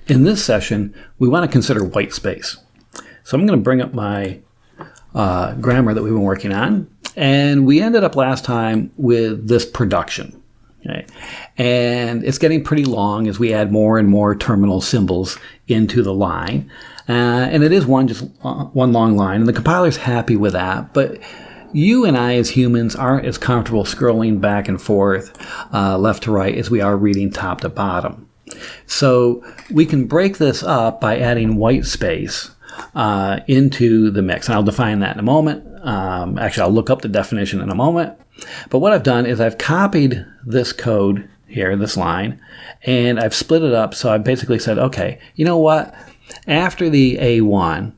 In this session, we want to consider whitespace. So I'm going to bring up my grammar that we've been working on, and we ended up last time with this production. Okay? And it's getting pretty long as we add more and more terminal symbols into the line. And it is one long line, and the compiler's happy with that, but you and I as humans aren't as comfortable scrolling back and forth, left to right, as we are reading top to bottom. So we can break this up by adding whitespace into the mix. And I'll define that in a moment. Actually, I'll look up the definition in a moment. But what I've done is I've copied this code here, this line, and I've split it up. So I basically said, okay, you know what? After the A1,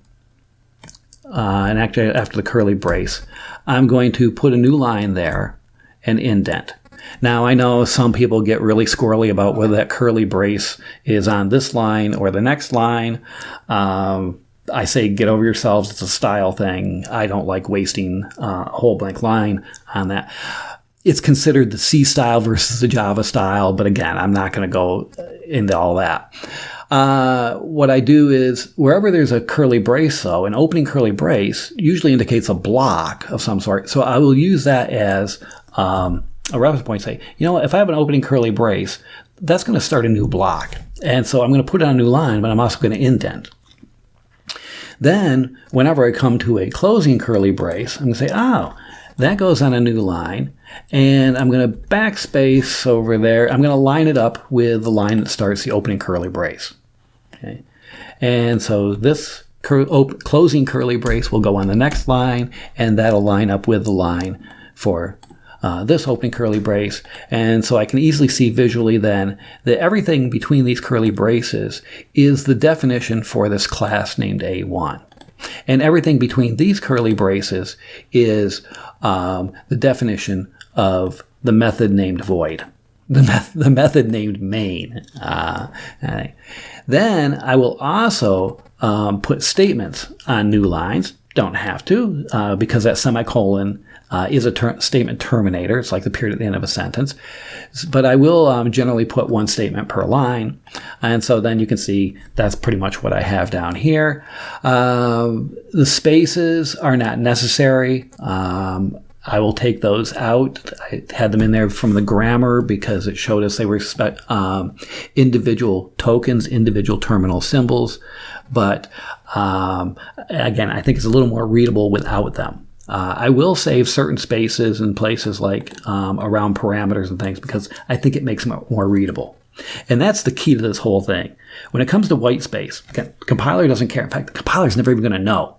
and actually after the curly brace, I'm going to put a new line there and indent. Now, I know some people get really squirrely about whether that curly brace is on this line or the next line. I say get over yourselves. It's a style thing. I don't like wasting a whole blank line on that. It's considered the C style versus the Java style, but again, I'm not going to go into all that. What I do is, wherever there's a curly brace, though, an opening curly brace usually indicates a block of some sort. So I will use that as a reference point. Say, you know what, if I have an opening curly brace, that's going to start a new block. And so I'm going to put it on a new line, but I'm also going to indent. Then, whenever I come to a closing curly brace, I'm going to say, oh, that goes on a new line. And I'm going to backspace over there. I'm going to line it up with the line that starts the opening curly brace. Okay. And so this closing curly brace will go on the next line, and that'll line up with the line for this opening curly brace. And so I can easily see visually then that everything between these curly braces is the definition for this class named A1. And everything between these curly braces is the definition of the method named void, the method named main. Then I will also put statements on new lines. Don't have to, because that semicolon is a statement terminator. It's like the period at the end of a sentence. But I will generally put one statement per line. And so then you can see that's pretty much what I have down here. The spaces are not necessary. I will take those out. I had them in there from the grammar because it showed us they were individual tokens, individual terminal symbols. But again, I think it's a little more readable without them. I will save certain spaces in places like around parameters and things because I think it makes it more readable. And that's the key to this whole thing. When it comes to whitespace, again, the compiler doesn't care. In fact, the compiler's never even going to know.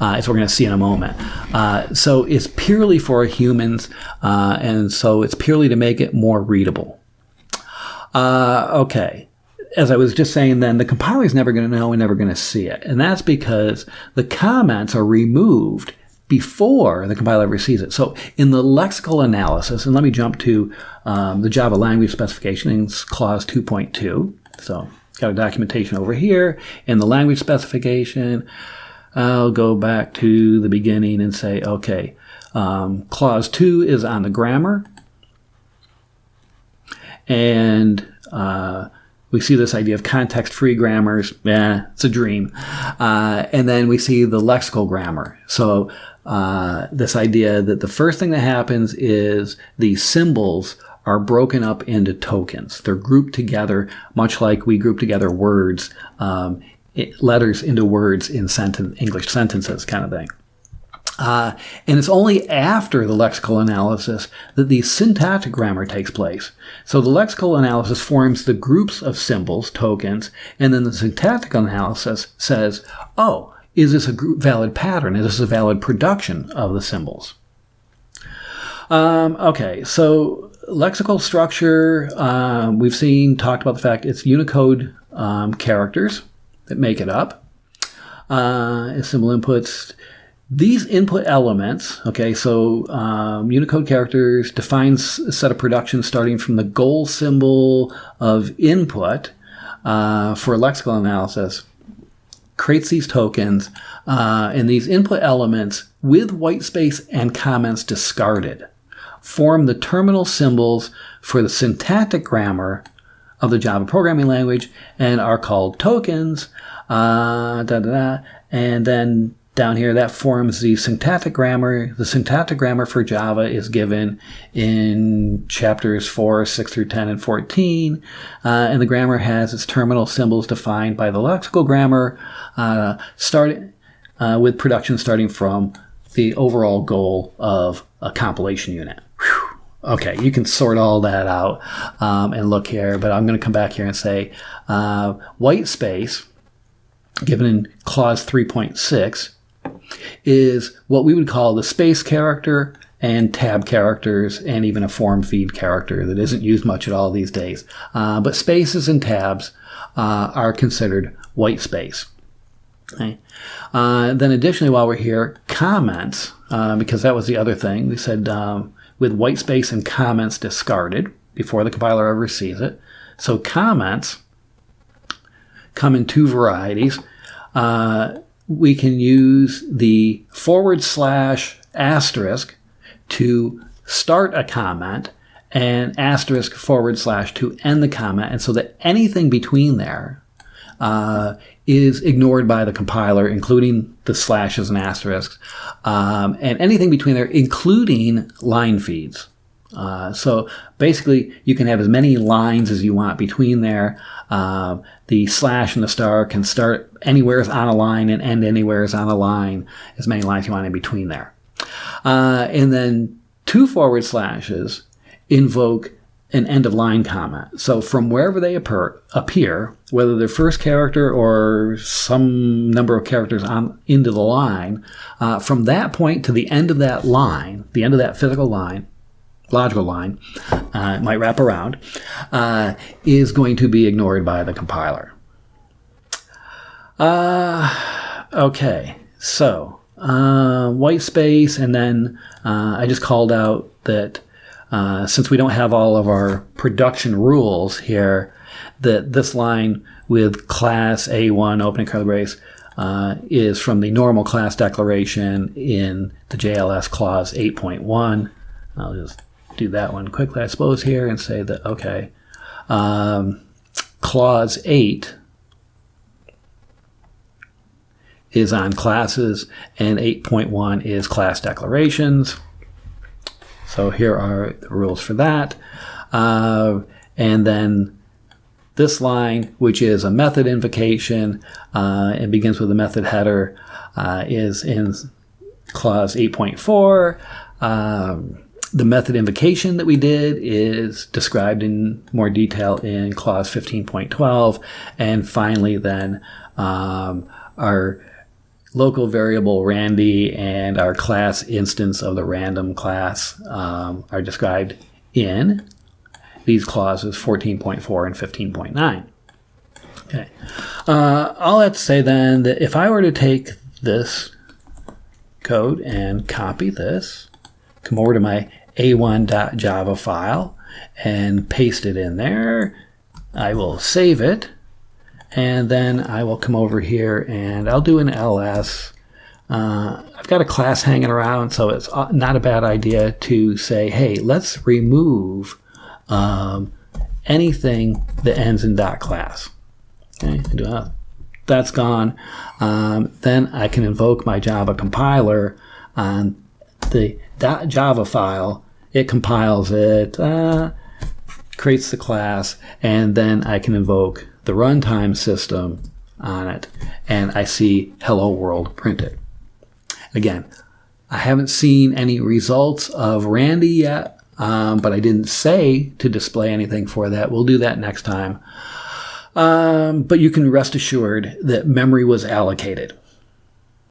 As we're going to see in a moment. So it's purely for humans, and so it's purely to make it more readable. Okay. As I was just saying then, the compiler is never going to know and never going to see it. And that's because the comments are removed before the compiler ever sees it. So in the lexical analysis, and let me jump to the Java language specification in clause 2.2. So got a documentation over here in the language specification. I'll go back to the beginning and say, okay, clause 2 is on the grammar. And we see this idea of context-free grammars. It's a dream. And then we see the lexical grammar. So this idea that the first thing that happens is the symbols are broken up into tokens. They're grouped together, much like we group together words, letters into words in English sentences kind of thing. And it's only after the lexical analysis that the syntactic grammar takes place. So the lexical analysis forms the groups of symbols, tokens, and then the syntactic analysis says, oh, is this a valid pattern? Is this a valid production of the symbols? Okay, so lexical structure, we've talked about the fact it's Unicode characters that make it up. Symbol inputs. These input elements, okay, so Unicode characters defines a set of productions starting from the goal symbol of input for lexical analysis, creates these tokens, and these input elements with whitespace and comments discarded form the terminal symbols for the syntactic grammar of the Java programming language and are called tokens. And then down here, that forms the syntactic grammar. The syntactic grammar for Java is given in chapters 4, 6 through 10, and 14. And the grammar has its terminal symbols defined by the lexical grammar, with production starting from the overall goal of a compilation unit. Whew. Okay, you can sort all that out and look here, but I'm going to come back here and say Whitespace, given in clause 3.6, is what we would call the space character and tab characters and even a form feed character that isn't used much at all these days. But spaces and tabs are considered whitespace. Okay. Then additionally, while we're here, comments, because that was the other thing. We said with whitespace and comments discarded before the compiler ever sees it. So comments come in two varieties. We can use the /* to start a comment and * / to end the comment, and so that anything between there is ignored by the compiler, including the slashes and asterisks, and anything between there, including line feeds. So basically, you can have as many lines as you want between there. The slash and the star can start anywhere on a line and end anywhere on a line, as many lines you want in between there. And then two / invoke an end-of-line comment. So from wherever they appear, whether they're first character or some number of characters on into the line, from that point to the end of that line, the end of that physical line, logical line, it might wrap around, is going to be ignored by the compiler. Okay, so whitespace, and then I just called out that since we don't have all of our production rules here, that this line with class A1 opening curly brace is from the normal class declaration in the JLS clause 8.1. I'll just do that one quickly, I suppose, here and say that, okay, clause 8 is on classes and 8.1 is class declarations. So here are the rules for that. And then this line, which is a method invocation and begins with a method header, is in clause 8.4. The method invocation that we did is described in more detail in clause 15.12. And finally, then, our local variable Randy and our class instance of the random class are described in these clauses 14.4 and 15.9. Okay. I'll have to say then that if I were to take this code and copy this, come over to my a1.java file and paste it in there, I will save it. And then I will come over here and I'll do an ls. I've got a class hanging around, so it's not a bad idea to say, hey, let's remove anything that ends in .class. Okay, that's gone. Then I can invoke my Java compiler on the .java file. It compiles it, creates the class, and then I can invoke the runtime system on it, and I see hello world printed. Again, I haven't seen any results of Randy yet, but I didn't say to display anything for that. We'll do that next time. But you can rest assured that memory was allocated.